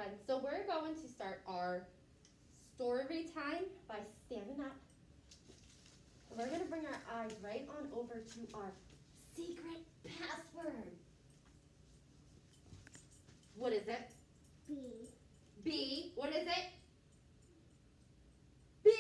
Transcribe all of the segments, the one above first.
everyone. So we're going to start our story time by standing up. We're going to bring our eyes right on over to our secret password. What is it? B. B. What is it? B.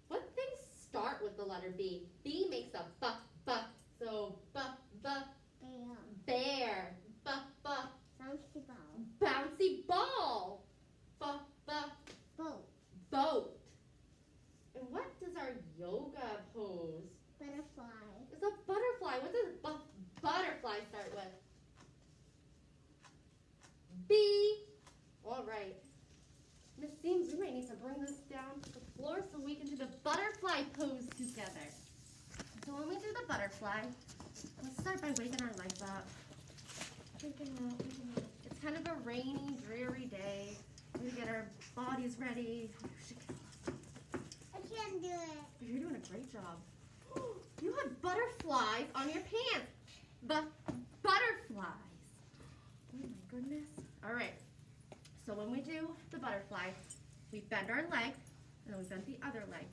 What things start with the letter B? B makes a b, b. So b, b. Bear. Bear. B, b. Bouncy ball. Bouncy ball. B, b. Boat. Boat. And what does our yoga pose? Butterfly. It's a butterfly. What does butterfly start with? B. All right. Miss Seams, we might need to bring this down to the floor so we can do the butterfly pose together. So when we do the butterfly, let's start by waking our legs up. It's kind of a rainy, dreary day. We get our bodies ready. I can't do it. You're doing a great job. You have butterflies on your pants. Butterflies. Oh my goodness. All right. So when we do the butterfly, we bend our leg and then we bend the other leg.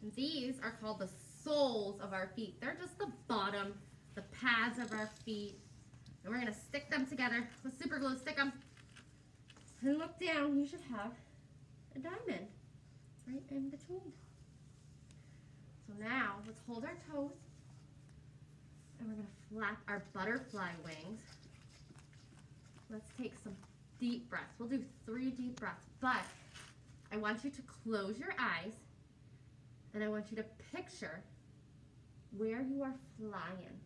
And these are called the soles of our feet. They're just the bottom, the pads of our feet. And we're going to stick them together with super glue. Stick them. And look down. You should have a diamond right in between. So now let's hold our toes and we're going to flap our butterfly wings. Let's take some deep breaths. We'll do 3 deep breaths, but I want you to close your eyes and I want you to picture where you are flying.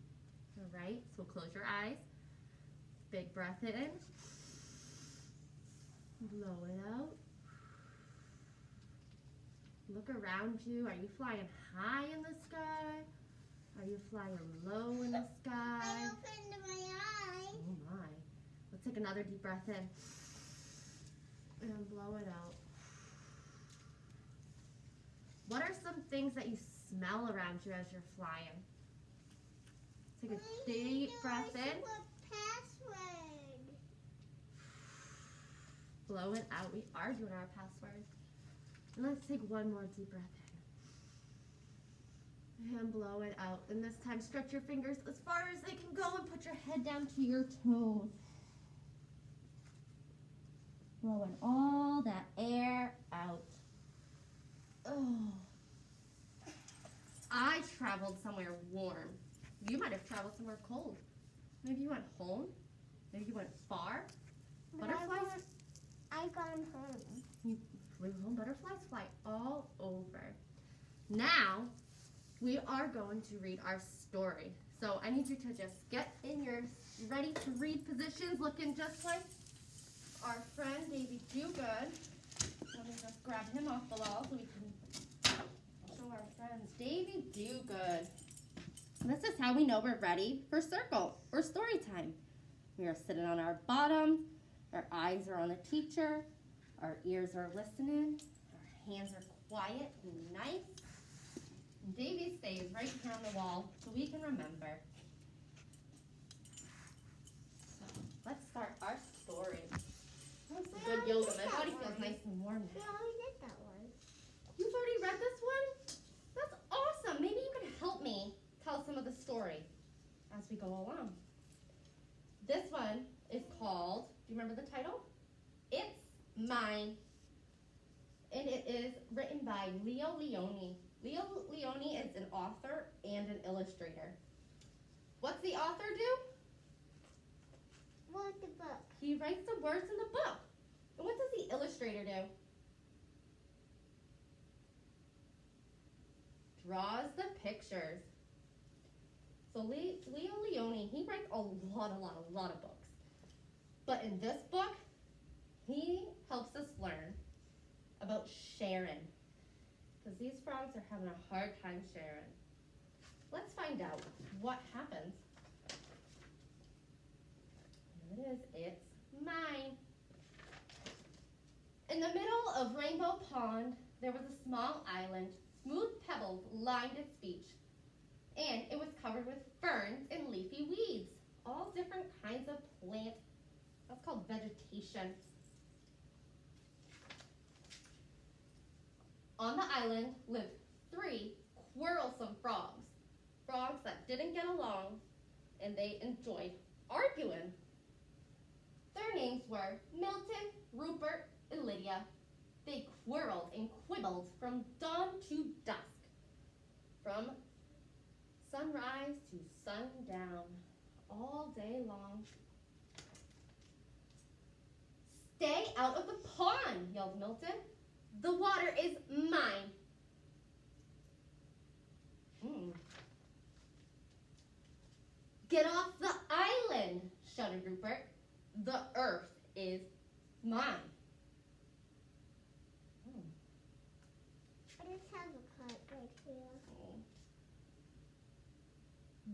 All right, so close your eyes. Big breath in. Blow it out. Look around you. Are you flying high in the sky? Are you flying low in the sky? I opened my eye. Oh my. Let's take another deep breath in and blow it out. What are some things that you smell around you as you're flying? Take a deep breath in. Password. Blow it out. We are doing our password. And let's take one more deep breath in. And blow it out. And this time stretch your fingers as far as they can go and put your head down to your toes. Blowing all that air out. Oh. I traveled somewhere warm. You might have traveled somewhere cold. Maybe you went home. Maybe you went far. Butterflies. I gone home. You flew home. Butterflies fly all over. Now, we are going to read our story. So I need you to just get in your ready to read positions, looking just like our friend Davy Dogood. Let me just grab him off the wall so we can show our friends Davy Dogood. This is how we know we're ready for circle or story time. We are sitting on our bottom, our eyes are on the teacher, our ears are listening, our hands are quiet and nice. And Davy stays right here on the wall so we can remember. So let's start our story. Good yoga. My body feels nice and warm We now. already did that one. You've already read this one? That's awesome. Maybe you can help me tell some of the story as we go along. This one is called, do you remember the title? It's Mine. And it is written by Leo Leone. Leo Leone is an author and an illustrator. What's the author do? What's the book? He writes the words in the book. And what does the illustrator do? Draws the pictures. So Leo Leone, he writes a lot of books. But in this book, he helps us learn about sharing. Because these frogs are having a hard time sharing. Let's find out what happens. Here it is. It's mine. In the middle of Rainbow Pond, there was a small island. Smooth pebbles lined its beach. And it was covered with ferns and leafy weeds. All different kinds of plant. That's called vegetation. On the island lived 3 quarrelsome frogs. Frogs that didn't get along, and they enjoyed arguing. Their names were Milton, Rupert, and Lydia. They quarreled and quibbled from dawn to dusk, from sunrise to sundown, all day long. "Stay out of the pond," yelled Milton. "The water is mine." "Get off the island," shouted Rupert. "The earth is mine." I just have a cut right here.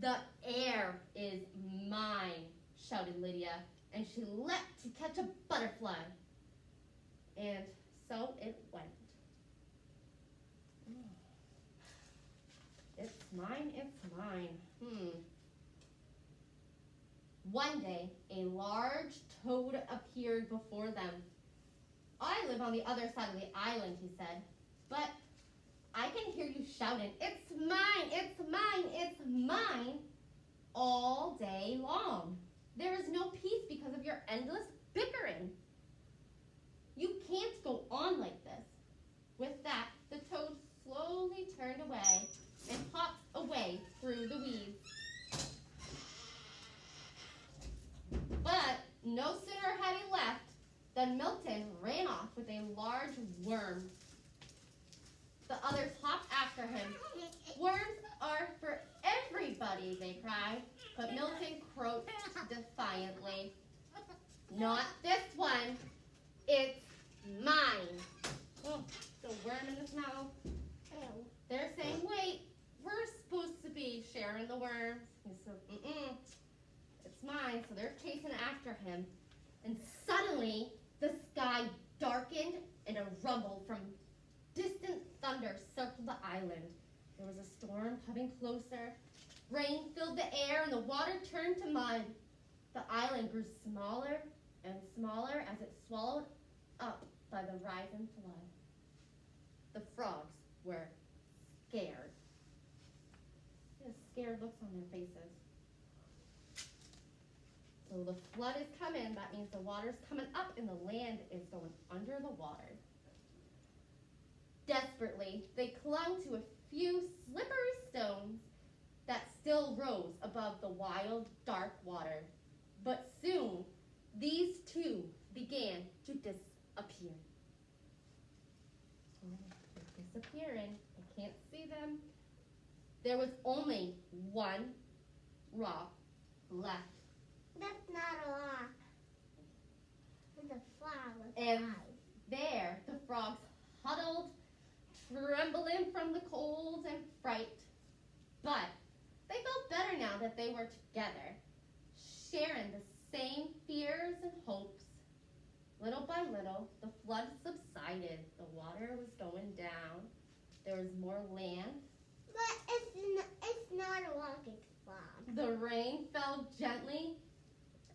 "The air is mine," shouted Lydia, and she leapt to catch a butterfly. And so it went. It's mine, it's mine. One day, a large toad appeared before them. "I live on the other side of the island," he said, "but I can hear you shouting, 'It's mine, it's mine, it's mine,' all day long. There is no peace because of your endless bickering. You can't go on like this." With that, the toad slowly turned away and hopped away through the weeds. But no sooner had he left than Milton ran off with a large worm. The others hopped after him. "Worms are for everybody," they cried. But Milton croaked defiantly. "Not this one. It's mine." Oh, the worm in his mouth. Ew. They're saying, "Wait, we're supposed to be sharing the worms." He said, "It's mine." So they're chasing after him. And suddenly, the sky darkened and a rumble from distant thunder circled the island. There was a storm coming closer. Rain filled the air and the water turned to mud. The island grew smaller and smaller as it swallowed up by the rising flood. The frogs were scared. They had scared looks on their faces. So the flood is coming. That means the water's coming up and the land is going under the water. Desperately, they clung to a few slippery stones that still rose above the wild, dark water. But soon, these too began to disappear. They're disappearing. I can't see them. There was only one rock left. That's not a rock. It's a flower. And there, the frogs huddled, trembling from the cold and fright. But they felt better now that they were together, sharing the same fears and hopes. Little by little, the flood subsided. The water was going down. There was more land. But it's not a rock, it's a frog. The rain fell gently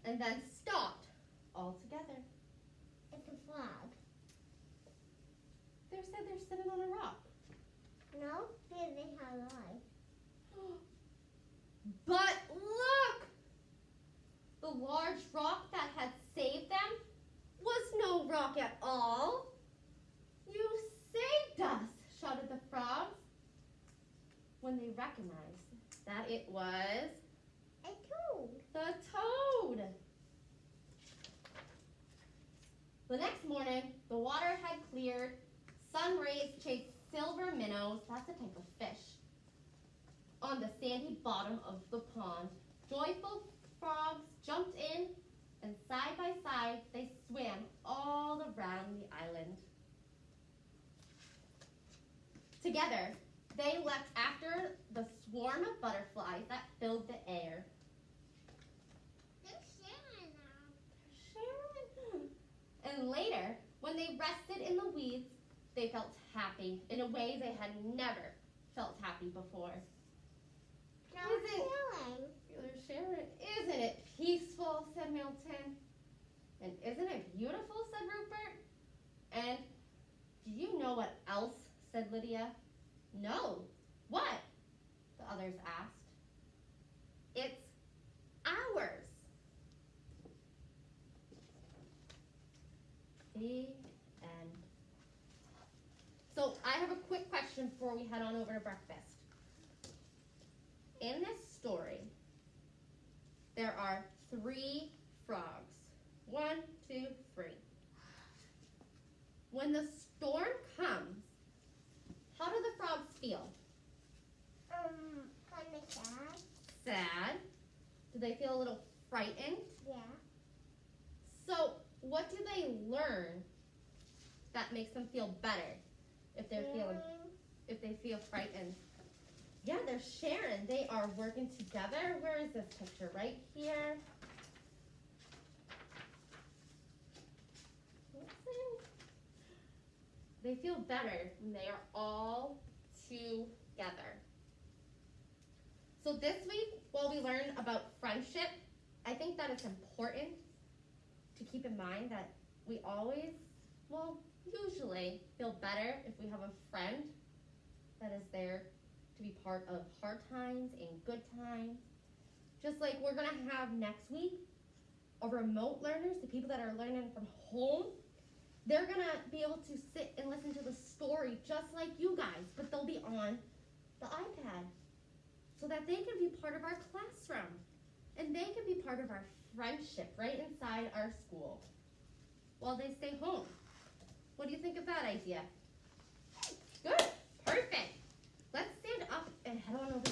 and then stopped altogether. It's a frog. They said they're sitting on a rock. No, they have life. But look! The large rock that had saved them was no rock at all. "You saved us," shouted the frogs, when they recognized that it was A toad. the toad. The next morning, the water had cleared. Sun rays chased silver minnows, that's a type of fish, on the sandy bottom of the pond. Joyful frogs jumped in, and side by side, they swam all around the island. Together, they leapt after the swarm of butterflies that filled the air. They're sharing now. Sharon. And later, when they rested in the weeds, they felt happy in a way they had never felt happy before. No Isn't- feeling. Brother Sharon, "Isn't it peaceful?" said Milton. "And isn't it beautiful?" said Rupert. "And do you know what else?" said Lydia. No. What? The others asked. It's ours. The end. So I have a quick question before we head on over to breakfast. In this story, there are 3 frogs. 1, 2, 3. When the storm comes, how do the frogs feel? Kind of sad. Sad. Do they feel a little frightened? Yeah. So what do they learn that makes them feel better if they're feeling, if they feel frightened? Yeah, they're sharing. They are working together. Where is this picture? Right here. Let's see. They feel better when they are all together. So this week, while we learn about friendship, I think that it's important to keep in mind that we always, well, usually feel better if we have a friend that is there to be part of hard times and good times. Just like we're going to have next week, our remote learners, the people that are learning from home, they're going to be able to sit and listen to the story just like you guys, but they'll be on the iPad so that they can be part of our classroom and they can be part of our friendship right inside our school while they stay home. What do you think of that idea? Good, perfect. Let's stand up and head on over to